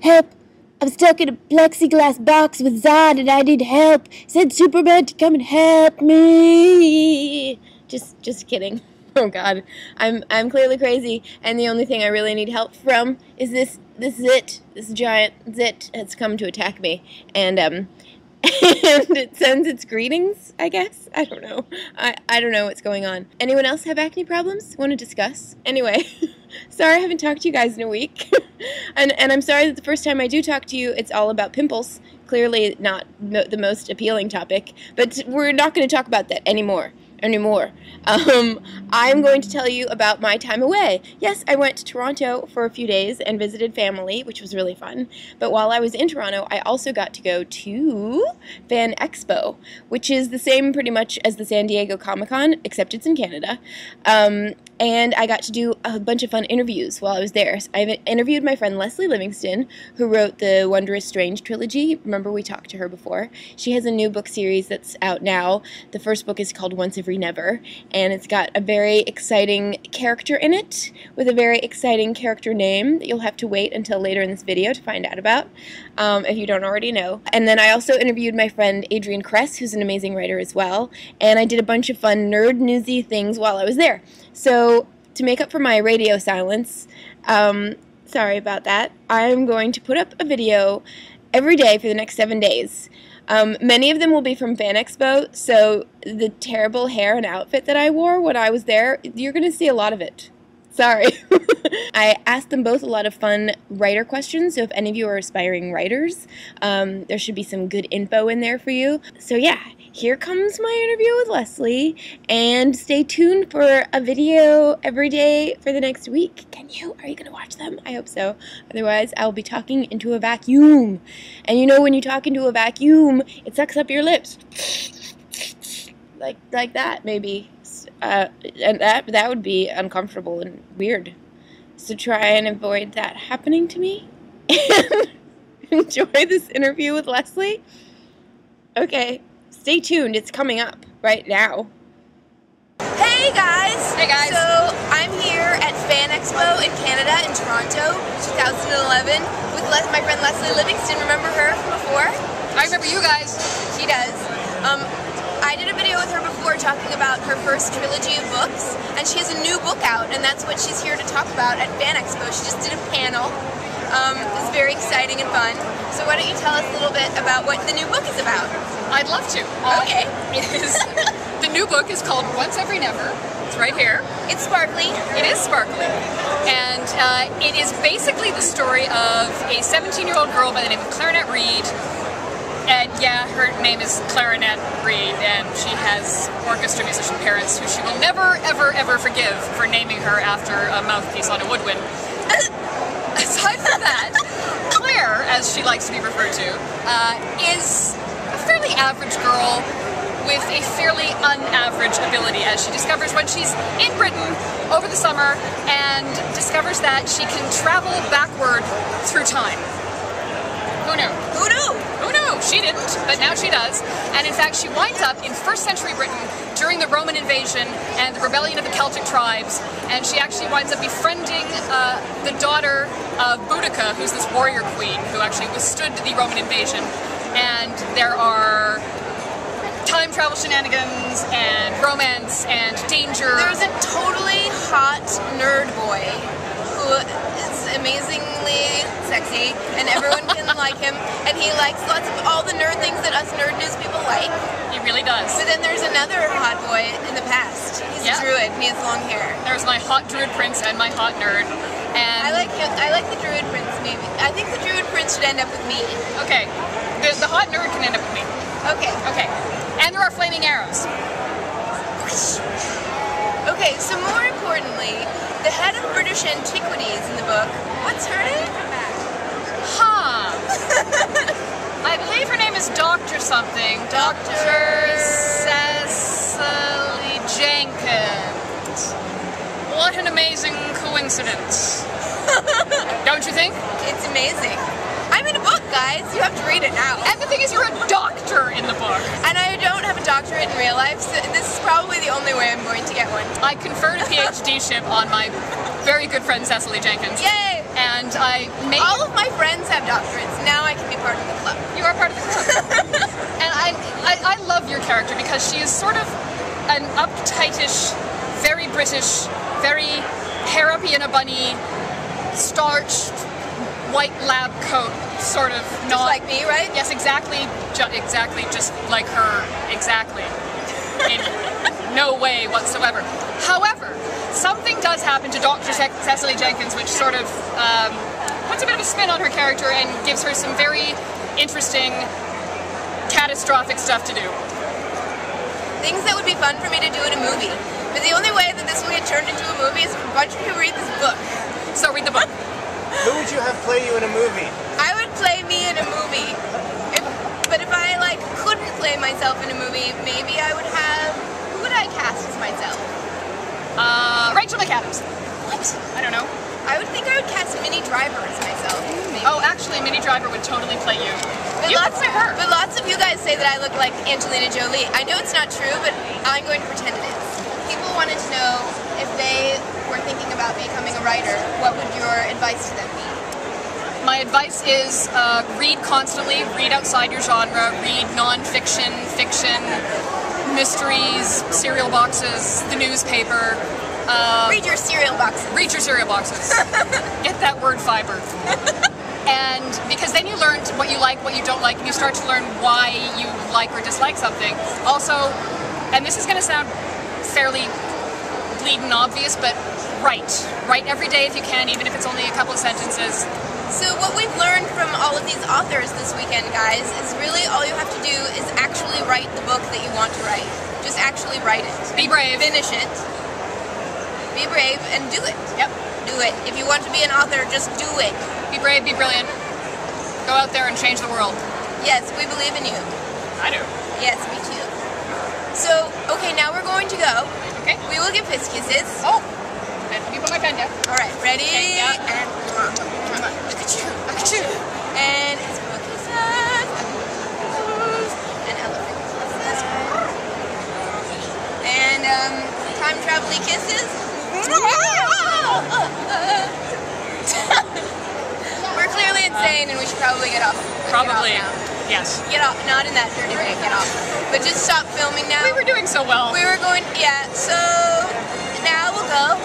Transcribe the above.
help. I'm stuck in a plexiglass box with Zod and I need help. Send Superman to come and help me. Just kidding. Oh God, I'm clearly crazy, and the only thing I really need help from is this giant zit has come to attack me, and and it sends its greetings, I guess. I don't know. I don't know what's going on. Anyone else have acne problems? Want to discuss? Anyway, sorry I haven't talked to you guys in a week, and I'm sorry that the first time I do talk to you, it's all about pimples. Clearly not the most appealing topic, but we're not going to talk about that anymore. I'm going to tell you about my time away. Yes, I went to Toronto for a few days and visited family, which was really fun. But while I was in Toronto, I also got to go to FANEXPO, which is the same pretty much as the San Diego Comic-Con, except it's in Canada. And I got to do a bunch of fun interviews while I was there. So I interviewed my friend Lesley Livingston, who wrote the Wondrous Strange trilogy. Remember we talked to her before? She has a new book series that's out now. The first book is called Once Every Never, and it's got a very exciting character in it with a very exciting character name that you'll have to wait until later in this video to find out about, if you don't already know. And then I also interviewed my friend Adrienne Kress, who's an amazing writer as well, and I did a bunch of fun nerd newsy things while I was there. So to make up for my radio silence, sorry about that, I'm going to put up a video every day for the next 7 days. Many of them will be from FANEXPO, so the terrible hair and outfit that I wore when I was there, you're going to see a lot of it. Sorry. I asked them both a lot of fun writer questions, so if any of you are aspiring writers, there should be some good info in there for you. So yeah, here comes my interview with Lesley, and stay tuned for a video every day for the next week. Are you going to watch them? I hope so. Otherwise, I'll be talking into a vacuum. And you know when you talk into a vacuum, it sucks up your lips. Like that, maybe. And that would be uncomfortable and weird. So try and avoid that happening to me. And enjoy this interview with Lesley. Okay, stay tuned. It's coming up right now. Hey guys! Hey guys! So I'm here at FANEXPO in Canada, in Toronto, 2011, with my friend Lesley Livingston. Remember her from before? I remember you guys. She does. I did a video with her before talking about her first trilogy of books, and she has a new book out, and that's what she's here to talk about at FANEXPO. She just did a panel. It's very exciting and fun. So why don't you tell us a little bit about what the new book is about? I'd love to. Okay. The new book is called Once Every Never. It's right here. It's sparkly. It is sparkly. And it is basically the story of a 17-year-old girl by the name of Clarinet Reed. And yeah, her name is Clarinet Reed, and she has orchestra musician parents who she will never, ever, ever forgive for naming her after a mouthpiece on a woodwind. Aside from that, Claire, as she likes to be referred to, is a fairly average girl with a fairly unaverage ability, as she discovers when she's in Britain over the summer and discovers that she can travel backward through time. Who knew? Who knew? Who knew? She didn't, but now she does. And in fact, she winds up in 1st century Britain during the Roman invasion and the rebellion of the Celtic tribes, and she actually winds up befriending the daughter of Boudica, who's this warrior queen who actually withstood the Roman invasion. And there are time travel shenanigans and romance and danger. There's a totally hot nerd boy who is amazingly sexy, and everyone can like him, and he likes lots of all the nerd things that us nerd news people like. He really does. But then there's another hot boy in the past. He's a druid, and he has long hair. There's my hot druid prince and my hot nerd. And I like him. I like the druid prince, maybe. I think the druid prince should end up with me. Okay. The hot nerd can end up with me. Okay. Okay. And there are flaming arrows. Okay, so more importantly, the head of British Antiquities in the book, what's her name? Huh. I believe her name is Dr. something. Dr. Ceciley Jenkins. What an amazing coincidence. Don't you think? It's amazing. I'm in a book, guys. You have to read it now. And the thing is, you're a doctor in the book. And I don't have a doctorate in real life, so this is probably the only way I'm going to get one. I conferred a PhD-ship on my very good friend Ceciley Jenkins. Yay! And I made... All of my friends have doctorates. Now I can be part of the club. You are part of the club. And I love your character because she is sort of an uptightish, very British, very hair-uppy in a bunny, starched, white lab coat, sort of Just like me, right? Yes, exactly, exactly, just like her, exactly. In no way whatsoever. However, something does happen to Dr. Ceciley Jenkins, which sort of puts a bit of a spin on her character and gives her some very interesting, catastrophic stuff to do. Things that would be fun for me to do in a movie. But the only way that this will get turned into a movie is if a bunch of you read this book. So read the book. Who would you have play you in a movie? I would play me in a movie. But if I like couldn't play myself in a movie, maybe I would have. Who would I cast as myself? Rachel McAdams. What? I don't know. I would think I would cast Minnie Driver as myself. Maybe. Oh, actually, Minnie Driver would totally play you. But You lots, could play her. but lots of you guys say that I look like Angelina Jolie. I know it's not true, but I'm going to pretend it is. People wanted to know if they were thinking about becoming a writer, what would your advice to them be? My advice is read constantly, read outside your genre, read non-fiction, fiction, mysteries, cereal boxes, the newspaper. Read your cereal boxes. Read your cereal boxes. Get that word fiber. And because then you learn what you like, what you don't like, and you start to learn why you like or dislike something. Also, and this is going to sound fairly bleeding obvious, but write. Write every day if you can, even if it's only a couple of sentences. So what we've learned from all of these authors this weekend, guys, is really all you have to do is actually write the book that you want to write. Just actually write it. Be brave. Finish it. Be brave and do it. Yep. Do it. If you want to be an author, just do it. Be brave, be brilliant. Go out there and change the world. Yes, we believe in you. I do. Yes, me too. So, okay, now we're going to go. Okay. We will give fist kisses. Oh! And let me put my pen down. All right, ready? Okay, yeah. And Look at you. Look at you. and it's book kisses. And elephant kisses. And time travel kisses. We're clearly insane, and we should probably get off. Probably. Get off now. Yes. Get off, not in that dirty way. Get off. But just stop filming now. We were doing so well. We were going, yeah. So now we'll go.